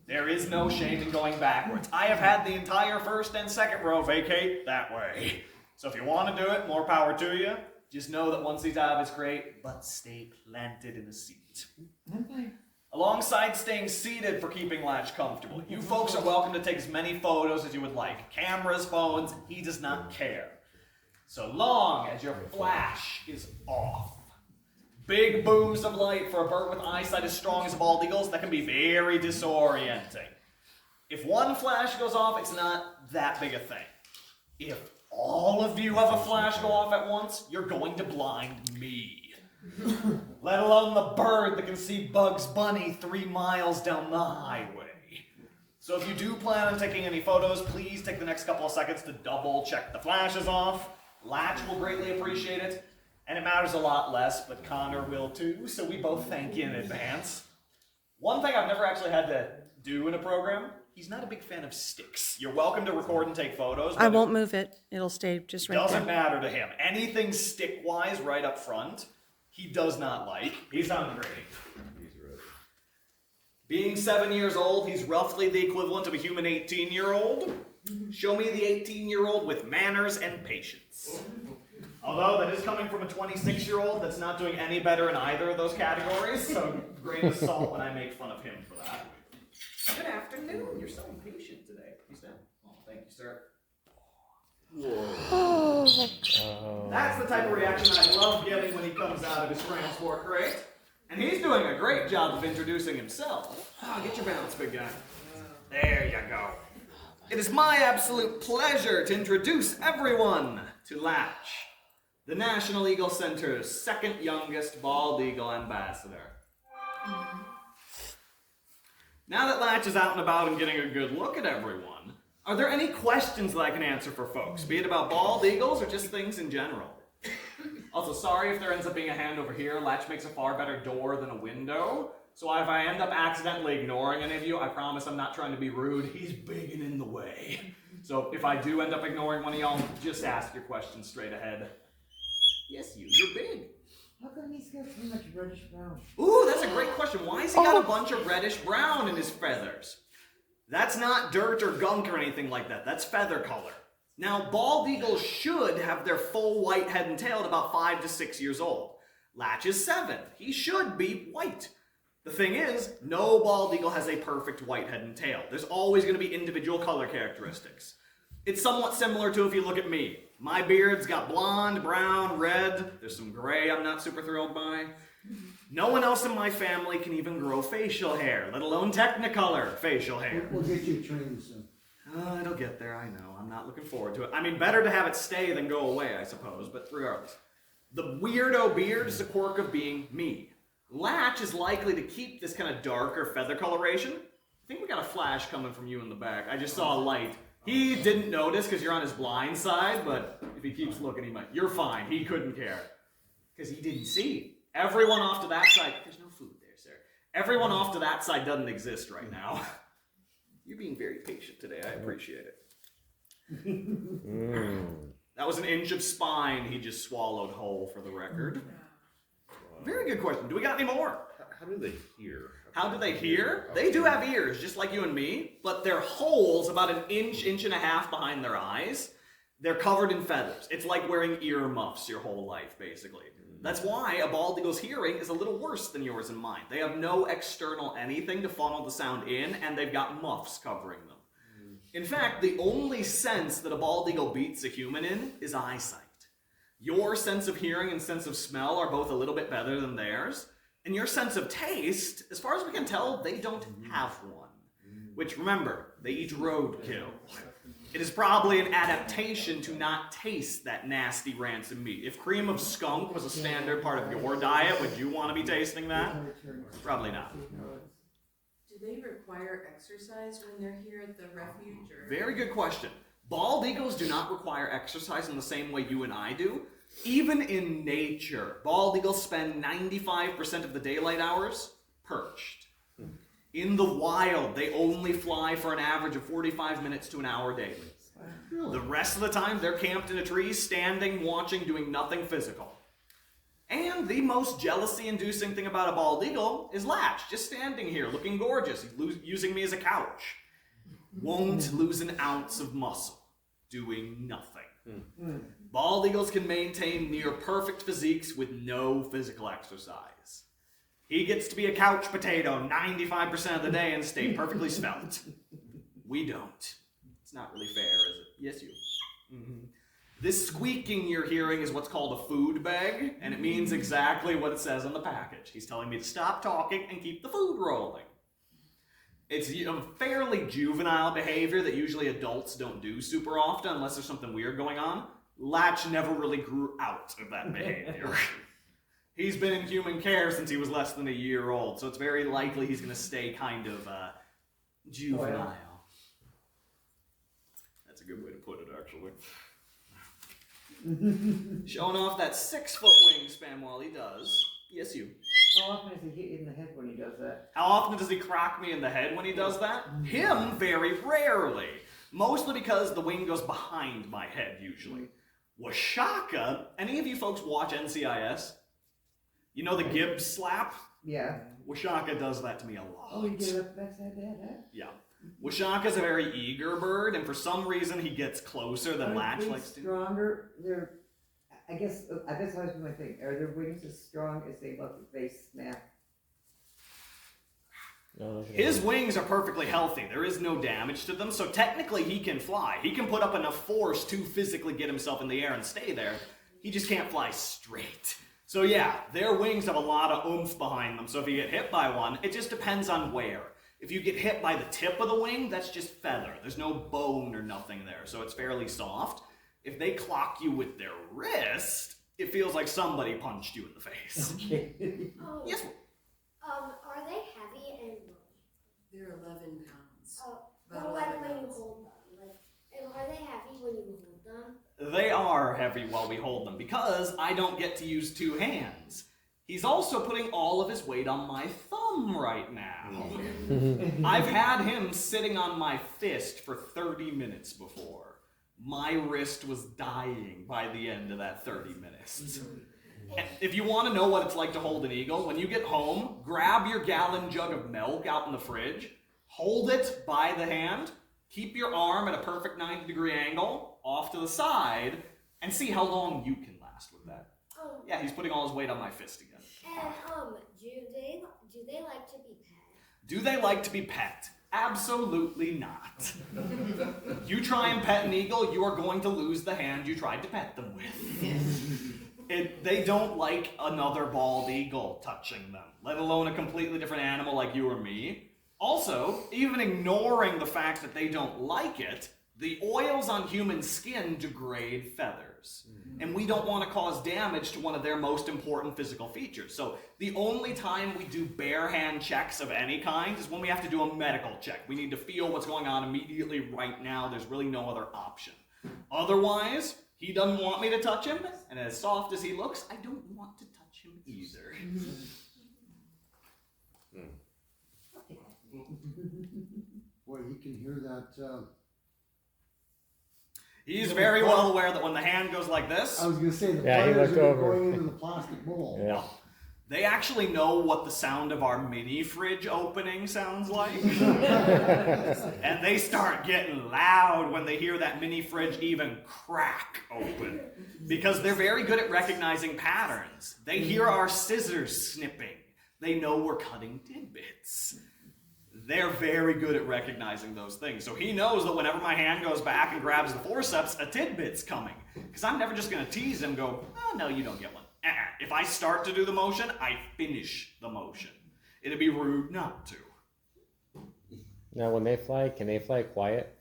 There is no shame in going backwards. I have had the entire first and second row vacate that way. So if you want to do it, more power to you. Just know that once he's out of his crate, but stay planted in a seat. Alongside staying seated for keeping Latch comfortable, you folks are welcome to take as many photos as you would like. Cameras, phones, he does not care. So long as your flash is off. Big booms of light for a bird with eyesight as strong as a bald eagle's, that can be very disorienting. If one flash goes off, it's not that big a thing. If all of you have a flash go off at once, you're going to blind me. Let alone the bird that can see Bugs Bunny 3 miles down the highway. So if you do plan on taking any photos, please take the next couple of seconds to double check the flash is off. Latch will greatly appreciate it. And it matters a lot less, but Conor will too, so we both thank you in advance. One thing I've never actually had to do in a program, he's not a big fan of sticks. You're welcome to record and take photos. I won't move it. It'll stay just right Doesn't there. matter to him. Anything stick-wise right up front, he does not like. He's hungry. Being 7 years old, he's roughly the equivalent of a human 18-year-old. Show me the 18-year-old with manners and patience. Although that is coming from a 26-year-old that's not doing any better in either of those categories, so grain of salt when I make fun of him for that. Good afternoon. You're so impatient today. He's down. Oh, thank you, sir. That's the type of reaction I love getting when he comes out of his transport crate. And he's doing a great job of introducing himself. Oh, get your balance, big guy. There you go. It is my absolute pleasure to introduce everyone to Latch, the National Eagle Center's second youngest bald eagle ambassador. Now that Latch is out and about and getting a good look at everyone, are there any questions that I can answer for folks, be it about bald eagles or just things in general? Also, sorry if there ends up being a hand over here. Latch makes a far better door than a window. So if I end up accidentally ignoring any of you, I promise I'm not trying to be rude. He's big and in the way. So if I do end up ignoring one of y'all, just ask your questions straight ahead. Yes, you're big. How come he's got so much reddish brown? Ooh, that's a great question. Why has he got a bunch of reddish brown in his feathers? That's not dirt or gunk or anything like that. That's feather color. Now, bald eagles should have their full white head and tail at about 5 to 6 years old. Latch is 7. He should be white. The thing is, no bald eagle has a perfect white head and tail. There's always going to be individual color characteristics. It's somewhat similar to if you look at me. My beard's got blonde, brown, red. There's some gray I'm not super thrilled by. No one else in my family can even grow facial hair, let alone technicolor facial hair. We'll get you trained soon. It'll get there, I know. I'm not looking forward to it. I mean, better to have it stay than go away, I suppose, but regardless. The weirdo beard is a quirk of being me. Latch is likely to keep this kind of darker feather coloration. I think we got a flash coming from you in the back. I just saw a light. He didn't notice because you're on his blind side, but if he keeps looking, he might. You're fine. He couldn't care because he didn't see. Everyone off to that side. There's no food there, sir. Everyone off to that side doesn't exist right now. You're being very patient today. I appreciate it. That was an inch of spine he just swallowed whole, for the record. Very good question. Do we got any more? How do they hear? How do they hear? They do have ears, just like you and me, but they're holes about an inch and a half behind their eyes. They're covered in feathers. It's like wearing ear muffs your whole life, basically. That's why a bald eagle's hearing is a little worse than yours and mine. They have no external anything to funnel the sound in, and they've got muffs covering them. In fact, the only sense that a bald eagle beats a human in is eyesight. Your sense of hearing and sense of smell are both a little bit better than theirs, and your sense of taste, as far as we can tell, they don't have one. Which, remember, they eat roadkill. It is probably an adaptation to not taste that nasty rancid meat. If cream of skunk was a standard part of your diet, would you want to be tasting that? Probably not. Do they require exercise when they're here at the refuge? Or? Very good question. Bald eagles do not require exercise in the same way you and I do. Even in nature, bald eagles spend 95% of the daylight hours perched. In the wild, they only fly for an average of 45 minutes to an hour daily. The rest of the time, they're camped in a tree, standing, watching, doing nothing physical. And the most jealousy-inducing thing about a bald eagle is Latsch, just standing here, looking gorgeous, using me as a couch. Won't lose an ounce of muscle, doing nothing. Bald eagles can maintain near perfect physiques with no physical exercise. He gets to be a couch potato 95% of the day and stay perfectly svelte. We don't. It's not really fair, is it? Yes, you. This squeaking you're hearing is what's called a food bag, and it means exactly what it says on the package. He's telling me to stop talking and keep the food rolling. It's a fairly juvenile behavior that usually adults don't do super often unless there's something weird going on. Latch never really grew out of that behavior. He's been in human care since he was less than a year old, so it's very likely he's going to stay kind of juvenile. That's a good way to put it, actually. Showing off that 6-foot wingspan while he does. Yes, you. How often does he hit you in the head when he does that? How often does he crack me in the head when he does that? Him, very rarely. Mostly because the wing goes behind my head, usually. Washaka, any of you folks watch NCIS? You know the Gibbs slap? Yeah. Washaka does that to me a lot. Oh, you get it up the backside of the head, huh? Yeah. Washaka's a very eager bird, and for some reason he gets closer than Latch likes to. Stronger? They're, I guess that's always been my thing. Are their wings as strong as they look if they snap? His wings are perfectly healthy. There is no damage to them, so technically he can fly. He can put up enough force to physically get himself in the air and stay there. He just can't fly straight. So yeah, their wings have a lot of oomph behind them, so if you get hit by one, it just depends on where. If you get hit by the tip of the wing, that's just feather. There's no bone or nothing there, so it's fairly soft. If they clock you with their wrist, it feels like somebody punched you in the face. Okay. Oh, Yes. are they heavy and They're 11 pounds. but when you hold them, and are they heavy when you hold them? They are heavy while we hold them, because I don't get to use two hands. He's also putting all of his weight on my thumb right now. I've had him sitting on my fist for 30 minutes before. My wrist was dying by the end of that 30 minutes. If you want to know what it's like to hold an eagle, when you get home, grab your gallon jug of milk out in the fridge, hold it by the hand, keep your arm at a perfect 90-degree angle, off to the side, and see how long you can last with that. Yeah, he's putting all his weight on my fist again. And do they like to be pet? Do they like to be pet? Absolutely not. You try and pet an eagle, you are going to lose the hand you tried to pet them with. They don't like another bald eagle touching them, let alone a completely different animal like you or me. Also, even ignoring the fact that they don't like it, the oils on human skin degrade feathers. And we don't want to cause damage to one of their most important physical features. So the only time we do bare hand checks of any kind is when we have to do a medical check. We need to feel what's going on immediately right now. There's really no other option. Otherwise, he doesn't want me to touch him, and as soft as he looks, I don't want to touch him either. Boy, he can hear that. He's very well aware that when the hand goes like this, I was going to say, the Yeah, he players looked are over. going into the plastic bowl. Yeah. They actually know what the sound of our mini fridge opening sounds like. And they start getting loud when they hear that mini fridge even crack open. Because they're very good at recognizing patterns. They hear our scissors snipping. They know we're cutting tidbits. They're very good at recognizing those things. So he knows that whenever my hand goes back and grabs the forceps, a tidbit's coming. Because I'm never just going to tease him and go, oh, no, you don't get one. If I start to do the motion, I finish the motion. It'd be rude not to. Now, when they fly, can they fly quiet?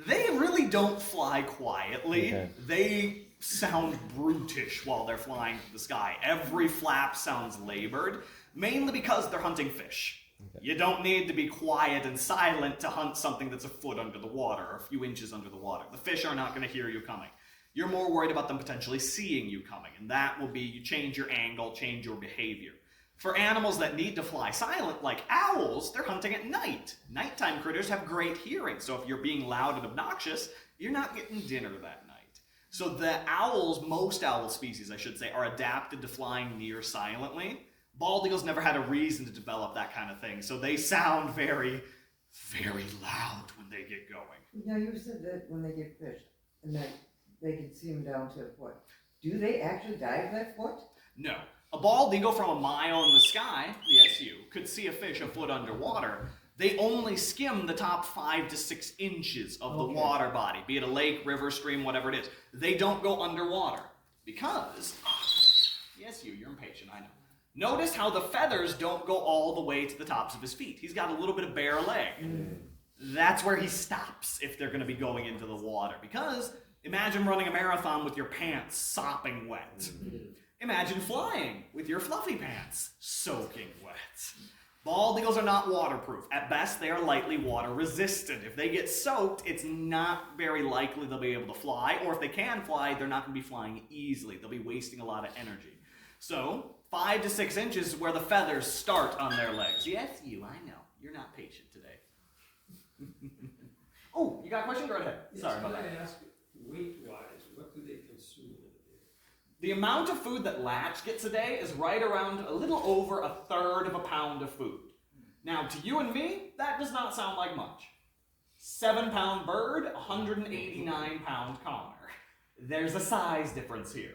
They really don't fly quietly. Okay. They sound brutish while they're flying through the sky. Every flap sounds labored, mainly because they're hunting fish. Okay. You don't need to be quiet and silent to hunt something that's a foot under the water or a few inches under the water. The fish are not going to hear you coming. You're more worried about them potentially seeing you coming, and that will be you change your angle, change your behavior. For animals that need to fly silent, like owls, they're hunting at night. Nighttime critters have great hearing, so if you're being loud and obnoxious, you're not getting dinner that night. So the owls, most owl species, I should say, are adapted to flying near silently. Bald eagles never had a reason to develop that kind of thing, so they sound very, very loud when they get going. Now, you said that when they get fish, and that they can see them down to a foot. Do they actually dive that foot? No. A bald eagle from a mile in the sky, yes, you could see a fish a foot underwater. They only skim the top 5 to 6 inches of the water body, be it a lake, river, stream, whatever it is. They don't go underwater because, yes, you're impatient, I know. Notice how the feathers don't go all the way to the tops of his feet. He's got a little bit of bare leg. That's where he stops if they're going to be going into the water, because imagine running a marathon with your pants sopping wet. Imagine flying with your fluffy pants soaking wet. Bald eagles are not waterproof. At best, they are lightly water resistant. If they get soaked, it's not very likely they'll be able to fly, or if they can fly, they're not going to be flying easily. They'll be wasting a lot of energy. So, 5 to 6 inches is where the feathers start on their legs. Yes, I know. You're not patient today. Oh, you got a question? Go ahead. Yes, Sorry about can that. I ask, weight-wise, what do they consume in a day? The amount of food that Latsch gets a day is right around a little over 1/3 of a pound of food. Now, to you and me, that does not sound like much. 7-pound bird, 189-pound Conor. There's a size difference here.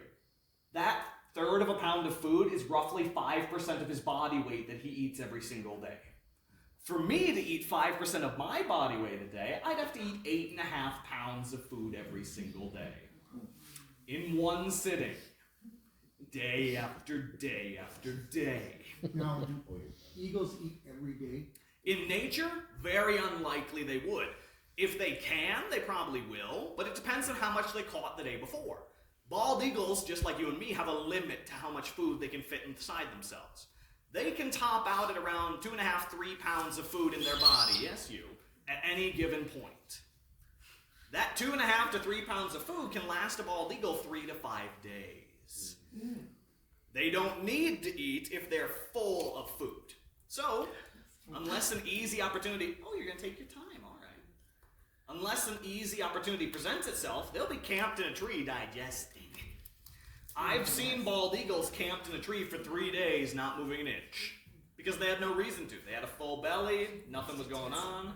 That 1/3 of a pound of food is roughly 5% of his body weight that he eats every single day. For me to eat 5% of my body weight a day, I'd have to eat 8.5 pounds of food every single day. In one sitting. Day after day after day. Now, do eagles eat every day? In nature, very unlikely they would. If they can, they probably will, but it depends on how much they caught the day before. Bald eagles, just like you and me, have a limit to how much food they can fit inside themselves. They can top out at around 2.5, 3 pounds of food in their body, yes, at any given point. That 2.5 to 3 pounds of food can last a bald eagle 3 to 5 days. They don't need to eat if they're full of food. So, unless an easy opportunity, you're going to take your time, all right. Unless an easy opportunity presents itself, they'll be camped in a tree digesting. I've seen bald eagles camped in a tree for 3 days, not moving an inch. Because they had no reason to. They had a full belly, nothing was going on.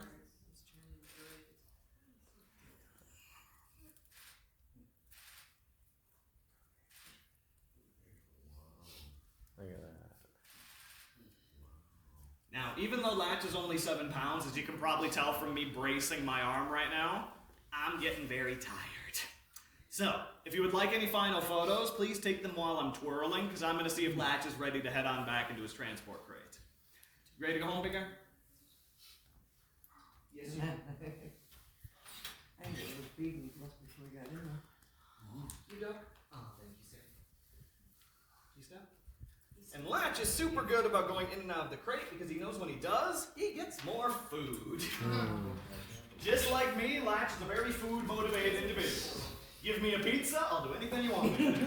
Look at that. Now, even though Latch is only 7 pounds, as you can probably tell from me bracing my arm right now, I'm getting very tired. So, if you would like any final photos, please take them while I'm twirling, because I'm going to see if Latch is ready to head on back into his transport crate. Ready to go home, big guy? Yes, you I think it was feeding just before we got in there. You duck? Oh, thank you, sir. You step? And Latch is super good about going in and out of the crate because he knows when he does, he gets more food. Just like me, Latch is a very food-motivated individual. Give me a pizza, I'll do anything you want me to do.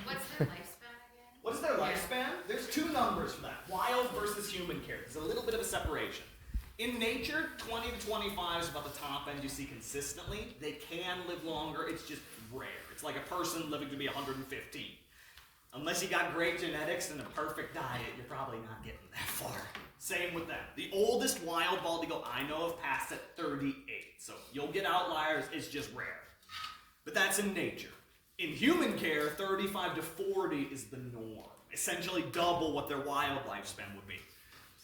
What's their lifespan again? What is their lifespan? There's 2 numbers for that. Wild versus human care. There's a little bit of a separation. In nature, 20 to 25 is about the top end you see consistently. They can live longer, it's just rare. It's like a person living to be 115. Unless you got great genetics and a perfect diet, you're probably not getting that far. Same with them. The oldest wild bald eagle I know of passed at 38, so you'll get outliers, it's just rare. But that's in nature. In human care, 35 to 40 is the norm, essentially double what their wild lifespan would be.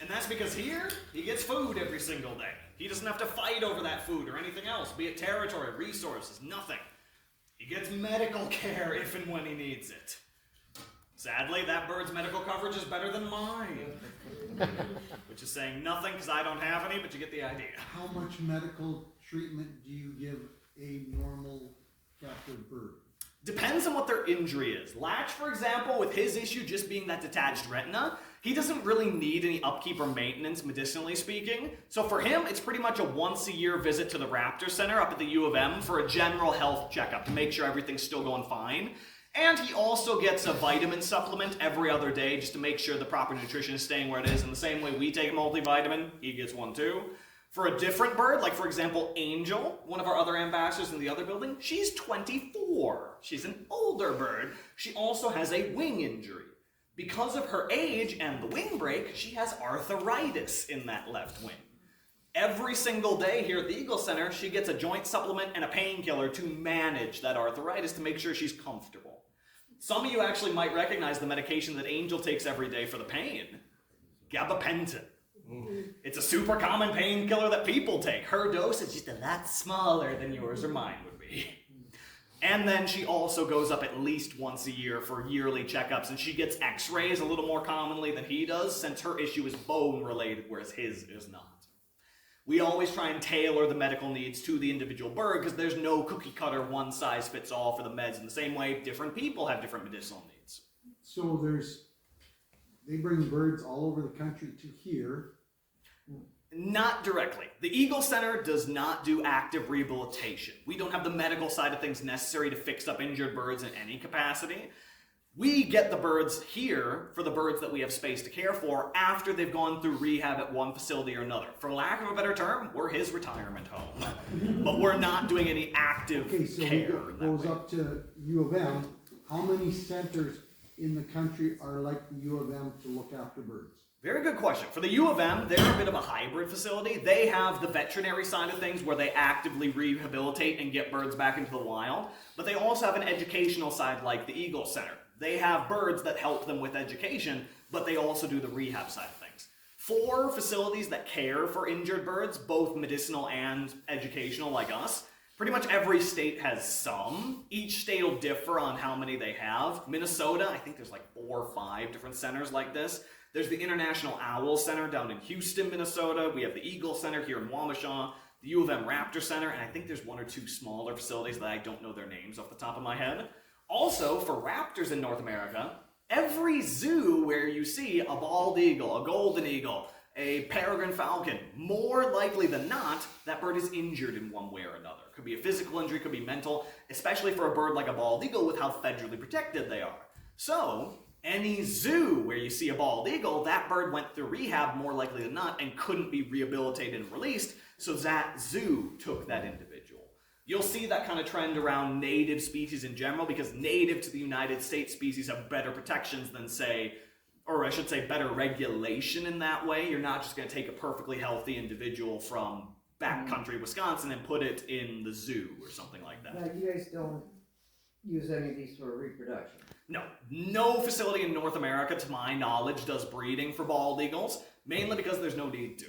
And that's because here, he gets food every single day. He doesn't have to fight over that food or anything else, be it territory, resources, nothing. He gets medical care if and when he needs it. Sadly, that bird's medical coverage is better than mine. Which is saying nothing because I don't have any, but you get the idea. How much medical treatment do you give a normal captive bird? Depends on what their injury is. Latch, for example, with his issue just being that detached retina, he doesn't really need any upkeep or maintenance, medicinally speaking. So for him, it's pretty much a once-a-year visit to the Raptor Center up at the U of M for a general health checkup to make sure everything's still going fine. And he also gets a vitamin supplement every other day just to make sure the proper nutrition is staying where it is. In the same way we take a multivitamin, he gets one too. For a different bird, like for example Angel, one of our other ambassadors in the other building, she's 24. She's an older bird. She also has a wing injury. Because of her age and the wing break, she has arthritis in that left wing. Every single day here at the Eagle Center, she gets a joint supplement and a painkiller to manage that arthritis to make sure she's comfortable. Some of you actually might recognize the medication that Angel takes every day for the pain. Gabapentin. It's a super common painkiller that people take. Her dose is just a lot smaller than yours or mine would be. And then she also goes up at least once a year for yearly checkups, and she gets x-rays a little more commonly than he does since her issue is bone related, whereas his is not. We always try and tailor the medical needs to the individual bird because there's no cookie cutter one size fits all for the meds. In the same way, different people have different medicinal needs. So they bring birds all over the country to here. Not directly. The Eagle Center does not do active rehabilitation. We don't have the medical side of things necessary to fix up injured birds in any capacity. We get the birds here for the birds that we have space to care for after they've gone through rehab at one facility or another. For lack of a better term, we're his retirement home. But we're not doing any active care. It goes up to U of M. How many centers in the country are like the U of M to look after birds? Very good question. For the U of M, they're a bit of a hybrid facility. They have the veterinary side of things where they actively rehabilitate and get birds back into the wild, but they also have an educational side like the Eagle Center. They have birds that help them with education, but they also do the rehab side of things. 4 facilities that care for injured birds, both medicinal and educational like us. Pretty much every state has some. Each state will differ on how many they have. Minnesota, I think there's like 4 or 5 different centers like this. There's the International Owl Center down in Houston, Minnesota. We have the Eagle Center here in Wabasha, the U of M Raptor Center, and I think there's 1 or 2 smaller facilities that I don't know their names off the top of my head. Also, for raptors in North America, every zoo where you see a bald eagle, a golden eagle, a peregrine falcon, more likely than not, that bird is injured in one way or another. Could be a physical injury, could be mental, especially for a bird like a bald eagle with how federally protected they are. So, any zoo where you see a bald eagle, that bird went through rehab more likely than not and couldn't be rehabilitated and released, so that zoo took that individual. You'll see that kind of trend around native species in general because native to the United States species have better protections than say, or I should say better regulation in that way. You're not just going to take a perfectly healthy individual from backcountry Wisconsin and put it in the zoo or something like that. Now, you guys don't use any of these for reproduction? No facility in North America, to my knowledge, does breeding for bald eagles, mainly because there's no need to.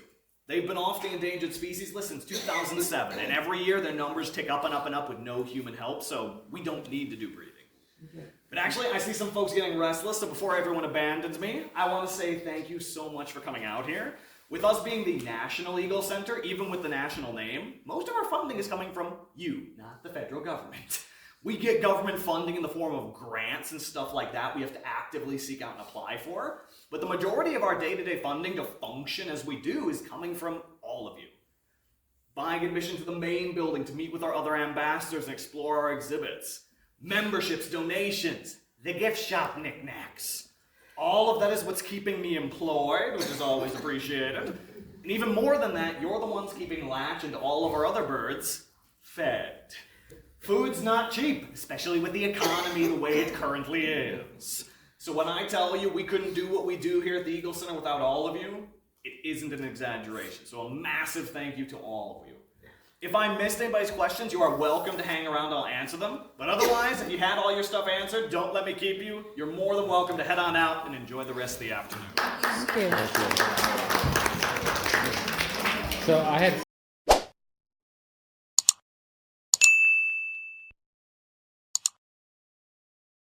They've been off the endangered species list since 2007, and every year their numbers tick up and up and up with no human help, so we don't need to do breeding. Okay. But actually, I see some folks getting restless, so before everyone abandons me, I want to say thank you so much for coming out here. With us being the National Eagle Center, even with the national name, most of our funding is coming from you, not the federal government. We get government funding in the form of grants and stuff like that we have to actively seek out and apply for. But the majority of our day-to-day funding to function as we do is coming from all of you. Buying admission to the main building to meet with our other ambassadors and explore our exhibits. Memberships, donations, the gift shop knickknacks. All of that is what's keeping me employed, which is always appreciated. And even more than that, you're the ones keeping Latch and all of our other birds fed. Food's not cheap, especially with the economy the way it currently is. So when I tell you we couldn't do what we do here at the Eagle Center without all of you, it isn't an exaggeration. So a massive thank you to all of you. If I missed anybody's questions, you are welcome to hang around. I'll answer them. But otherwise, if you had all your stuff answered, don't let me keep you. You're more than welcome to head on out and enjoy the rest of the afternoon. Thank you. So I had